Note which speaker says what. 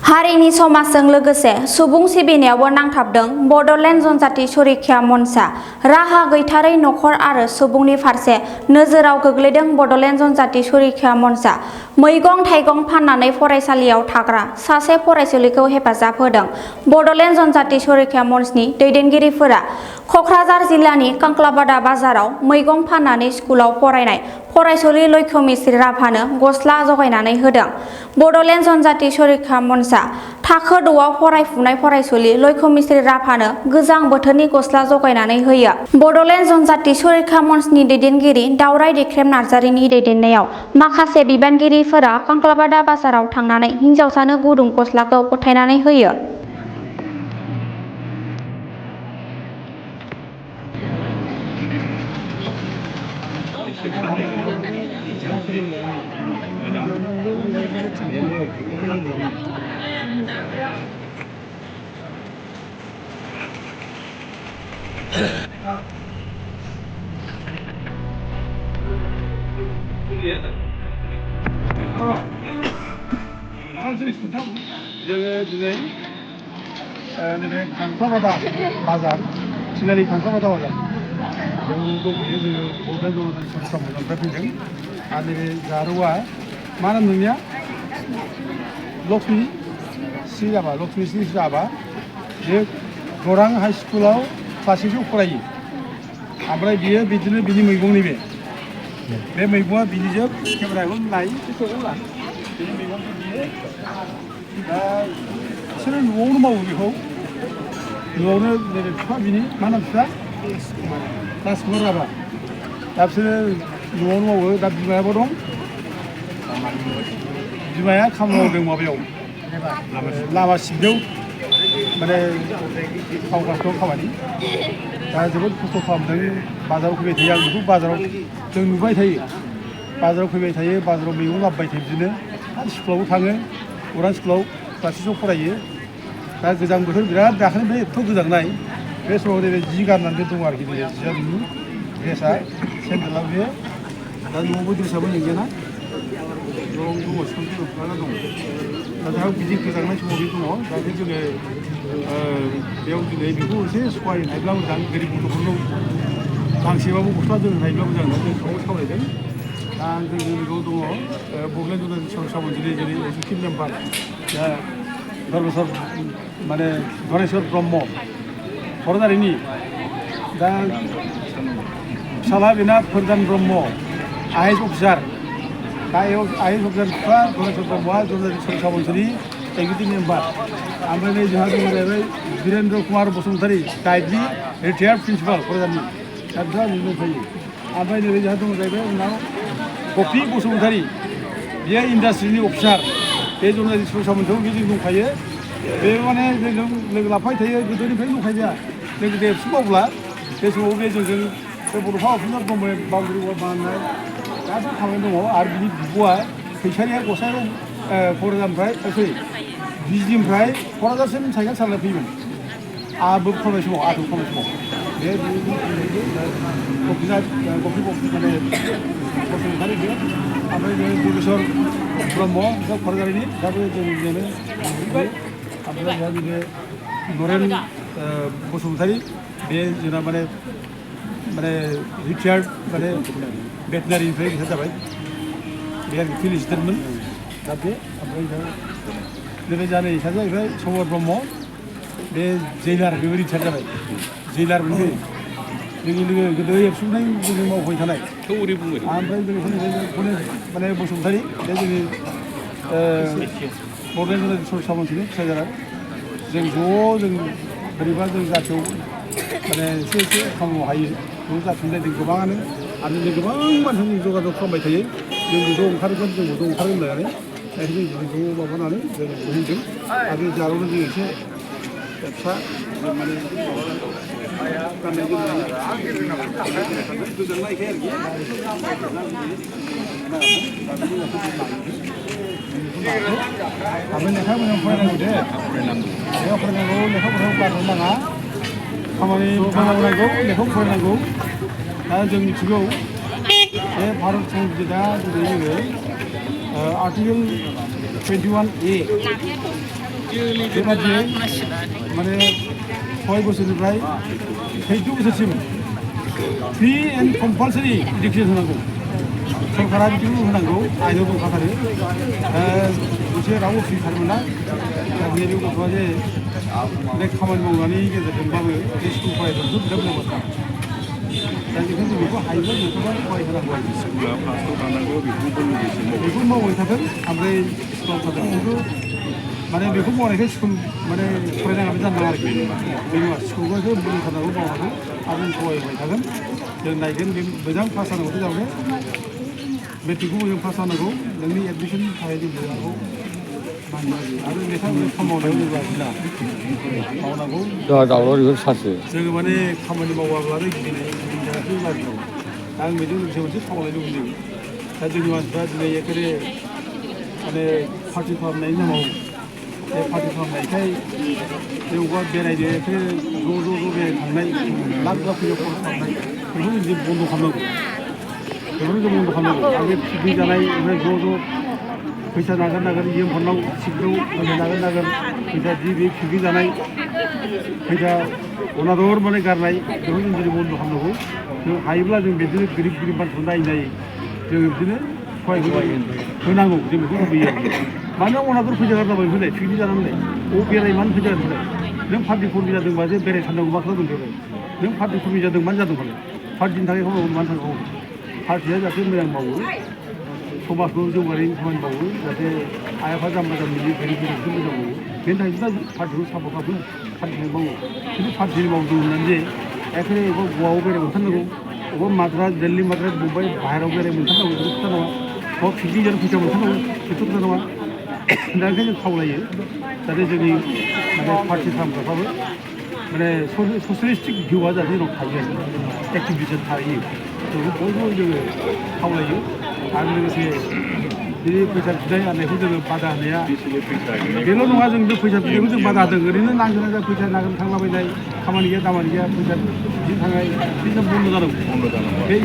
Speaker 1: हारिनि समाजजों लोगोसे सुबुं सिबिनायावबो नांथाबदों बड'लेण्ड जनजाति सुरक्षा मन्चआ। राहा गैथारै नखर आरो सुबुंनि फारसे नोजोराव गोग्लैदों बड'लेण्ड जनजाति सुरक्षा मन्चआ। मैगं थाइगं फाननानै फरायसालियाव थाग्रा सासे फरायसुलिखौ हेफाजाब होदों बड'लेण्ड जनजाति सुरक्षा मन्चनि दैदेनगिरिफोरा। कक्राझार जिल्लानि कांक्लाबादा बाजाराव मैगं फाननानै स्कुलाव फरायनाय फरायसुलि लक्ष्मीश्री राभानो गस्ला जगायनानै होदों बड'लेण्ड जनजाति सुरक्षा मन्चआ। थाखो 2आव फरायफुनाय फरायसुलि लक्ष्मीश्री राभानो गोजां बोथोरनि गस्ला जगायनानै होयो। बड'लेण्ड जनजाति सुरक्षा मन्चनि दैदेनगिरि दावराय देख्रेम नार्जारिनि दैदेननायाव माखासे बिबानगिरिफोरा कांक्लाबादा बाजाराव थांनानै हिन्जावसानो गुदुं गस्लाखौ गथायनानै होयो।
Speaker 2: जोङो कांक्लाबादा बाजार थिनालि कांक्लाबादा बाजार जों बड'लेण्ड जनजाति सुरक्षा मन्चनिफ्राय फैदों आरो नैबे जारौआ मा नाम नोंनिया लक्ष्मीश्री राभा बे गौरां हाई स्कुलाव क्लास 6आव फरायो। ओमफ्राय बियो बिदिनो बिनि मैगंनि बे मैगङा बिनिजों केमेराखौ नाय बिनि मैगंखौ बियो दा बिसोरो न'आवनो मावो बेखौ न'आवनो नैबे बिफा बिनि मा नाम बिफा राजकुमार राभा दा बिसोरो न'आवनो मावो। दा बिमायाबो दं बिमाया खामानि मावदों माबायाव लामा सिबनायाव माने मावगासिनो खामानि दा जोबोद खस्थ' खालामदों। बाजाराव फैबाय थायो आं बेखौ बाजाराव जों नुबाय थायो बाजाराव फैबाय थायो बाजाराव मैगं लाबोबाय थायो बिदिनो आरो स्कुलावबो थाङो गौरां स्कुलाव क्लास 6आव फरायो। दा गोजां बोथोर बिराद दाखालिनिफ्राय एथ' गोजांनाय बे समाव नैबे जि गाननानै दं आरोखि नैबे जिया बिनि ड्रेसा सेन्देला बे दा न'आवबो ड्रेसाबो नोंगोना दं स्कुलनि दख'ना दं दा दा बिदि गोजांनाय समाव बे दङ। दा बे जोङो बेयाव दिनै बेखौ एसे सहाय हायोब्ला मोजां गोरिब गथ'फोरनाव गांसेबाबो गस्ला दोननो हायोब्ला मोजां होनना जों बेखौ सावरायदों। दा जोंनि बेयाव दङ बड'लेण्ड जनजाति सुरक्षा मन्चनि जेरै एक्जिकिउटिभ मेम्बार दा धर्मेश्वर माने धनेश्वर ब्रह्म क'क्राझारिनि दा फिसाला बेना फोरदान ब्रह्म IAS अफिसार दा IAS अफिसार बिफा धनेश्वर ब्रह्मआ जनजाति सुरक्षा मन्चनि एक्जिकिउटिभ मेम्बार। ओमफ्राय नै जोंहा दङ जाहैबाय वीरेन्द्र कुमार बसुमतारी डाइटनि रिटायार्ड प्रिन्सिपाल क'क्राझारनि दा बिथाङा नुनो फैयो। ओमफ्राय नैबे जोंहा दङ जाहैबाय उनाव कफि बसुमतारी बियो इन्डास्ट्रिनि अफिसार बे जनजाति सुरक्षा मन्चआव जों दंखायो। बे माने जोंजों लोगो लाफाबाय थायो गोदोनिफ्रायनो दंखायो जोंहा लोगो देरसिन मावब्ला बे समाव बे जोंजों बे बड'फा अफिसार दंमोन बाउण्डारि वाल बानायनाय गासैबो खामानि दङ। आरो बिनि बिब'आ फैसालिया गसाइगाव क'क्राझारनिफ्राय सरि बिजनिनिफ्राय क'क्राझारसिम साइकेल सालायना फैयोमोन आबो खालामनाय समाव बे कफि माने बसुमतारी बे ओमफ्राय दुर्गेश्वर ब्रह्म क'क्राझारिनि दाबो जोंनिनो ओमफ्राय जोंहा नैबे नरेन बसुमतारी बे जोंना माने रिटायार्ड माने भेटेनारिनिफ्राय रिटायार जाबाय बे आरोखि फिल्ड एसिस्टेन्टमोन दा बे ओमफ्राय नैबे जानै सासे जाहैबाय समर ब्रह्म बे जेइलार बेबो रिटायार जाबाय जेइलारमोन बे लोगो गोदो एबसुनिफ्राय जों मावबाय थानाय ओमफ्राय बेखौनो माने बसुमतारी बे जोंनि बड'लेण्ड जनजाति सुरक्षा मन्चनि ट्रेजारार जों बोरैबा जों जाथियाव माने एसे खामानि मावनो हायो बेखौ जाफिननाय जों गोबाङानो आरो जों गोबां मानसिजों जगाजग खालामबाय थायो जों ज' ओंखारगोन जोंबो ज' ओंखारगोन होननानै जों ज' माबानानै जों होनदों आरो जारौनो जों एसे फिसा माने गाननाय जोमनाय गोजांनायखाय आरोखि ओमफ्राय लेखा मोजां फरायनांगौ दे लेखा फरायनांगौ लेखा फरायनायाव गारनो नाङा खामानि मावनांगौ लेखा फरायनांगौ दा जों मिथिगौ बे भारत संबिजिता दिनै जोङो आर्टिकेल 21A बे बादियै माने 6 बोसोरनिफ्राय 14 बोसोरसिम फ्रि एन्ड कम्पालसारि इडुकेसन होनांगौ सरकारा बिदिखौ होनांगौ आयेनाव दंखाथारो मोनसे रावबो फ्रि थानो मोना दा बे गथ'आ जे बे खामानि मावनायनि गेजेरजोंबाबो बे स्कुल फरायदोंथ' बिराद मोजां बाथ्रा दा बेखायनो जों बेखौ हायोबा न'खराव फरायहोनांगौ आरो
Speaker 3: स्कुला फार्स्टआव थानांगौ
Speaker 2: बेखौ मावबाय थादों ओमफ्राय स्कुलाव थादों खिन्थु माने बेखौ मावनायखाय स्कुल माने फरायनाङाबो जानो नाङा आरोखि बे नङा स्कुलखौ बुंथारनांगौ मावनांगौ आरो जों फरायबाय थागोन जों नायगोन बे मोजां पास जानांगौथ' जाबाय मेट्रिकखौ मोजां पास जानांगौ नोंनि एडमिसननि थाखाय जों मोजांखौ आरो लेखा मावनायाव जों लाजिला मावनांगौ जोङो माने खामानि मावाब्लानो गिदिंनाय थाखायसो लाजिनांगौ दा आं बेजों लोगोसे मोनसे खावलायनो लुबैदों दा जोंनि मानसिफ्रा दिनै एखेबारे माने पार्टि खालामनायनि नामाव बे पार्टि खालामनायखाय बबेयावबा बेरायनो एखेबारे ज' बेरायनो थांनाय लाख लाख फैसा खरस खालामनाय बेखौ जों बन्द' खालामनांगौ बेखौनो जों बन्द' खालामनांगौ आरो बे पिकनिक जानाय ओमफ्राय ज' फैसा नागार इएम हरनाव सिटआव फैसा नागार फैसा जि बे पिकनिक जानाय फैसा अनादर माने गारनाय बेखौ जों दिनै बन्द' खालामनांगौ जों हायोब्ला जों बिदिनो गोरिब मानसिखौ नायै जोङो बिदिनो होनांगौ जों बेखौ लुबैयो मानो अनादर फैसा गारजाबाय फैलाय पिकनिक जानानै बेराय मानो फैसा गारनाय नों पार्टि कर्मि जादोंबा जे बेराय साननांगौ मा खालामदों बेराय नों पार्टि कर्मि जादों मानो जादों फालाय पार्टिनि थाखाय खामानि मानो थाखाय मावो पार्टिया जाहाथे मोजां मावो समाजखौ जौगानायनि खामानि मावो जाहाथे आइ आफा जाम्बा जाम्बिनि गोरिबफोरखौ मोजां मावो बेनि थाखाय दा पार्टिखौ सापर्ट खालामो पार्टिखौ मावो खिन्थु पार्टिनि मावदों होननानै जे एखेबारे बबेबा गवायाव बेराय मोनथारनांगौ बबेबा माद्रास दिल्ली माद्रास मुम्बाइ बाहेरायाव बेराय मोनथारनांगौ बेखौ खोथा नङा बबेबा पिकनिक जानो फैसा मोनथारनांगौ बेथ' खोथा नङा दा ओंखायनो जों खावलायो जाहाथे जोंनि माने पार्टि खालामग्राफ्राबो माने ससियेलिस्टिक भिउआ जाहाथे जोंनाव थायो एक्टिभिटिस थायो बेखौ बयबो जोङो खावलायो आरो लोगोसे बे फैसा बिनाय आरनायखौ जोङो बादा होनाया बेल' नङा जों बे फैसा बिनायखौ जों बादा होदों ओरैनो नांगोना फैसा नागिरनो थांलाबायनाय खामानि गैया दामानि गैया फैसा बिदिनो थांनाय बिदिनो बन्द' जानांगौ बे